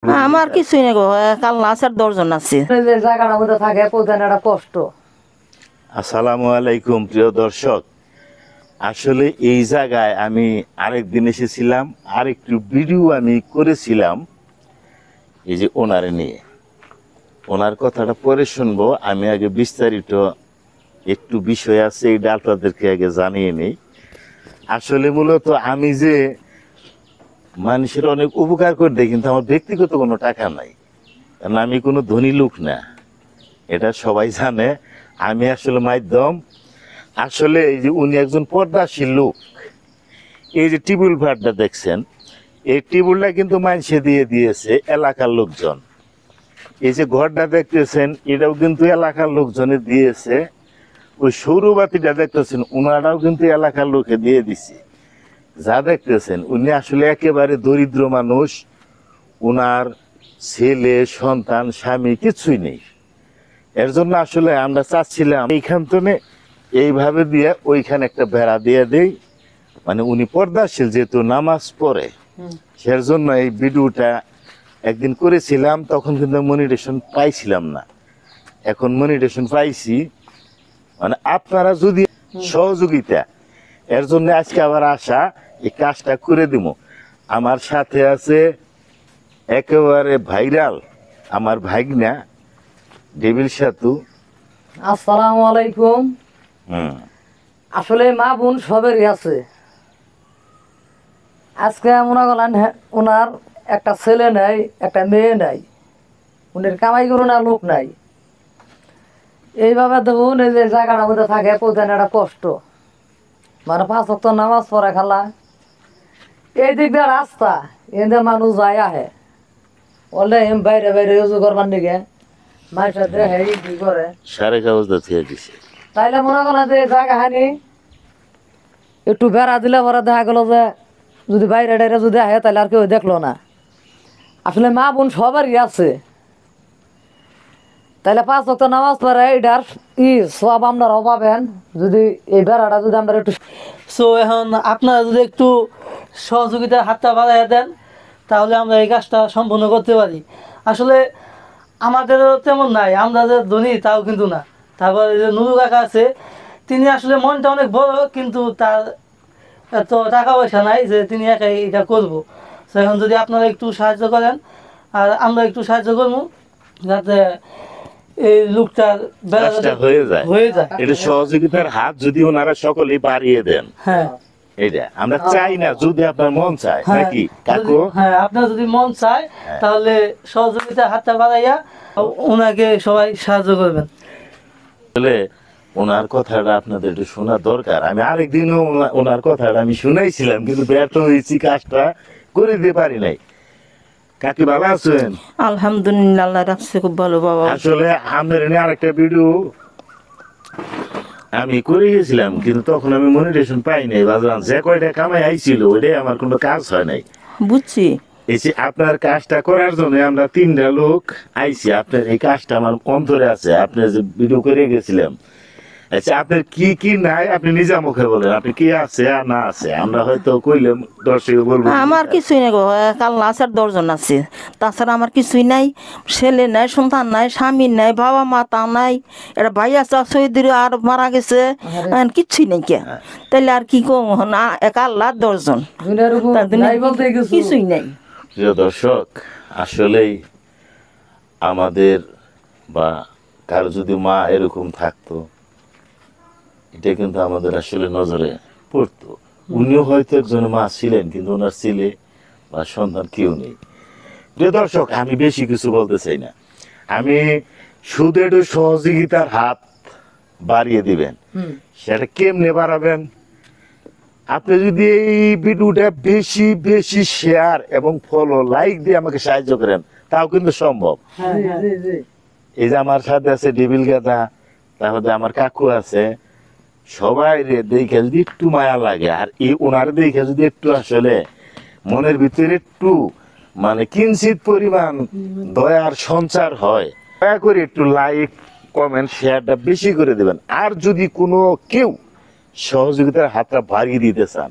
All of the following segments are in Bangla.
আমার কিছুই নেই গো, কাল নাচের দর্জন আছে। যে জায়গাটার মধ্যে থাকে প্রধান একটা কষ্ট। আসসালামু আলাইকুম প্রিয় দর্শক, আসলে এই জায়গায় আমি আরেকদিন এসেছিলাম, আরেকটু ভিডিও আমি করেছিলাম এই যে ওনারে নিয়ে। ওনার কথাটা পরে শুনবো, আমি আগে বিস্তারিত একটু বিষয় আছে এইটা আপনাদেরকে আগে জানিয়ে নিই। আসলে মূলত আমি যে মানুষের অনেক উপকার করে দিই, কিন্তু আমার ব্যক্তিগত কোনো টাকা নাই, কারণ আমি কোনো ধনী লোক না, এটা সবাই জানে। আমি আসলে মাধ্যম, আসলে এই যে উনি একজন পর্দাশীল লোক। এই যে টিবুল ভাড়টা দেখছেন, এই টিবুলটা কিন্তু মানুষে দিয়ে দিয়েছে এলাকার লোকজন। এই যে ঘরটা দেখতেছেন, এটাও কিন্তু এলাকার লোকজনে দিয়েছে। ওই সৌরবাতিটা দেখতেছেন, ওনারাও কিন্তু এলাকার লোকে দিয়ে দিছে। যা দেখতেছেন, উনি আসলে একেবারে দরিদ্র মানুষ। ওনার ছেলে সন্তান স্বামী কিছুই নেই। এর জন্য আসলে আমরা চাচ্ছিলাম এইখান থেকে এইভাবে দিয়ে ওইখানে একটা বেড়া দিয়ে দেই, মানে উনি পর্দাশীল যেহেতু নামাজ পড়ে, সের জন্য এই ভিডিওটা একদিন করেছিলাম, তখন কিন্তু মনিটেশন পাইছিলাম না। এখন মনিটেশন পাইছি, মানে আপনারা যদি সহযোগিতা, এর জন্য আজকে আবার আসা, এই কাজটা করে দিব। আমার সাথে আছে একেবারে ভাইরাল আমার ভাগনা ডেভিল সাতু। আসসালামু আলাইকুম। আসলে মা বোন সবেরই আছে। আজকে মনে করলেন ওনার একটা ছেলে নাই, একটা মেয়ে নাই, উনির কামাই করুন না লোক নাই। এইভাবে দেখুন এই যে জায়গাটার মধ্যে থাকে প্রধান একটা কষ্ট, মানে 5 ওয়াক্ত নামাজ পড়ে খালা। এই দিক দিয়ে রাস্তা, এদের মানুষ যায় আহে, বললে বাইরে বাইরে উজু করবার দিকে মানুষের দেখে কি করে সারে কাগজ দিয়ে দিছে। তাইলে মনে করলাম যে জায়গা হানি একটু বেড়া দিলে পরে দেখা গেল যে যদি বাইরে টাইরে যদি আহে তাহলে আর কেউ দেখলো না। আসলে মা বোন সবারই আছে, তাহলে 5 ওয়াক্ত নামাজ পড়ে এটার সব আপনারাও পাবেন যদি এই বেড়াটা যদি আমরা একটু। সো এখন আপনারা যদি একটু সহযোগিতার হাতটা বাড়াইয়া দেন, তাহলে আমরা এই কাজটা সম্পূর্ণ করতে পারি। আসলে আমাদেরও তেমন নাই, আমরা যে ধনী তাও কিন্তু না। তারপর এই যে নুরু কাকা আছে, তিনি আসলে মনটা অনেক বড়, কিন্তু তার এত টাকা পয়সা নাই যে তিনি একাই এটা করবো। তো এখন যদি আপনারা একটু সাহায্য করেন আর আমরা একটু সাহায্য করবো, যাতে এই লোকটার কাজটা হয়ে যায়। এটা সহযোগিতার হাত যদি ওনারা সকলেই বাড়িয়ে দেন, হ্যাঁ এইটা আমরা চাই না, যদি আপনার মন চায় নাকি কাকু? হ্যাঁ, আপনার যদি মন চায় তাহলে সহযোগিতা হাতটা বাড়াইয়া ওনাকে সবাই সাহায্য করবেন। আসলে ওনার কথাটা আপনাদের একটু শোনা দরকার। আমি আরেকদিনও ওনার কথাটা আমি শুনাইছিলাম, কিন্তু ব্যর্থ হয়েছি, কাজটা করে দিতে পারি নাই। কাকি ভালো আছেন? আলহামদুলিল্লাহ, আল্লাহ রাখছে খুব ভালো বাবা। আসলে আমাদের এনে আরেকটা ভিডিও আমি করে গেছিলাম, কিন্তু তখন আমি মনিটেশন পাই নাই। বাজান যে কয়টা কামাই আইছিল ওইটাই আমার কোনো কাজ হয় নাই। বুঝছি। এই যে আপনার কাজটা করার জন্য আমরা 3টা লোক আইছি। আপনার এই কাজটা আমার অন্তরে আছে, আপনি যে ভিডিও করে গেছিলাম। আচ্ছা, আপনার কি কি নাই আপনি নিজে মুখে বলেন, আপনি কি আছে আর না আছে, আমরা হয়তো কইলাম দর্শক বলবো। আমার কিছুই নেই গো, কাল নাচের দর্জন আছে। তাছাড়া আমার কিছুই নাই, ছেলে নাই, সন্তান নাই, স্বামী নাই, বাবা মা তা নাই। এটা ভাই আছে শহীদের আর মারা গেছে, কিচ্ছুই নেই কে। তাইলে আর কি কম, এক আল্লাহর দর্জন, কিছুই নেই। প্রিয় দর্শক, আসলেই আমাদের বা কারো যদি মা এরকম থাকতো, এটা কিন্তু আমাদের আসলে নজরে পড়তো। উনিও হয়তো একজন মা ছিলেন, কিন্তু ওনার ছেলে বা সন্তান কেউ নেই। প্রিয় দর্শক, আমি বেশি কিছু বলতে চাই না, আমি শুধু একটু সহযোগিতার হাত বাড়িয়ে দিবেন। সেটা কেমনে বাড়াবেন? আপনি যদি এই ভিডিওটা বেশি বেশি শেয়ার এবং ফলো লাইক দিয়ে আমাকে সাহায্য করেন, তাও কিন্তু সম্ভব। এই যে আমার সাথে আছে ডেভিল গাদা, তারপরে আমার কাকু আছে, সবাই দেখে যদি একটু মায়া লাগে, আর এই ওনার দেখে যদি একটু আসলে মনের ভিতরে একটু মানে কিঞ্চিত পরিমাণ দয়ার সঞ্চার হয়, দয়া করে একটু লাইক কমেন্ট শেয়ারটা বেশি করে দেবেন। আর যদি কোনো কেউ সহযোগিতার হাতটা বাড়িয়ে দিতে চান,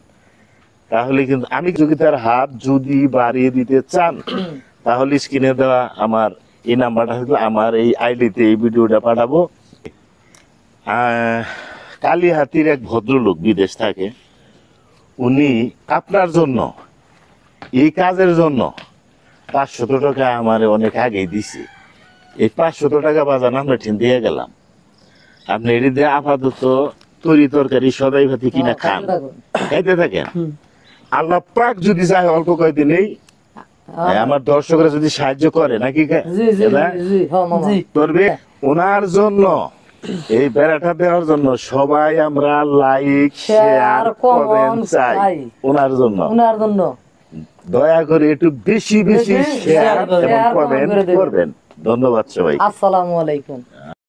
তাহলে কিন্তু আমি সহযোগিতার হাত যদি বাড়িয়ে দিতে চান, তাহলে স্ক্রিনে দেওয়া আমার এই নাম্বারটা থাকলে আমার এই আইডিতে এই ভিডিওটা পাঠাবো। কালীহাতির এক ভদ্রলোক বিদেশ থাকে, উনি আপনার জন্য এই কাজের জন্য 500 টাকা আমার অনেক আগেই দিছে। এই 500 টাকা বাজার আমরা ঠিক দিয়ে গেলাম। আপনি এটি দিয়ে আপাতত তরি তরকারি সদাই ভাতি কিনা খান, খাইতে থাকেন। আল্লাহ পাক যদি চায় অল্প কয়েকদিনেই আমার দর্শকরা যদি সাহায্য করে নাকি জি জি জি হ্যাঁ মামা জি। করবে, ওনার জন্য এই বেড়াটা দেওয়ার জন্য সবাই আমরা লাইক শেয়ার কমেন্ট চাই ওনার জন্য। ওনার জন্য দয়া করে একটু বেশি বেশি বেশি শেয়ার share এবং comment কমেন্ট করে দেবেন। করবেন। ধন্যবাদ সবাই। আসসালামু আলাইকুম।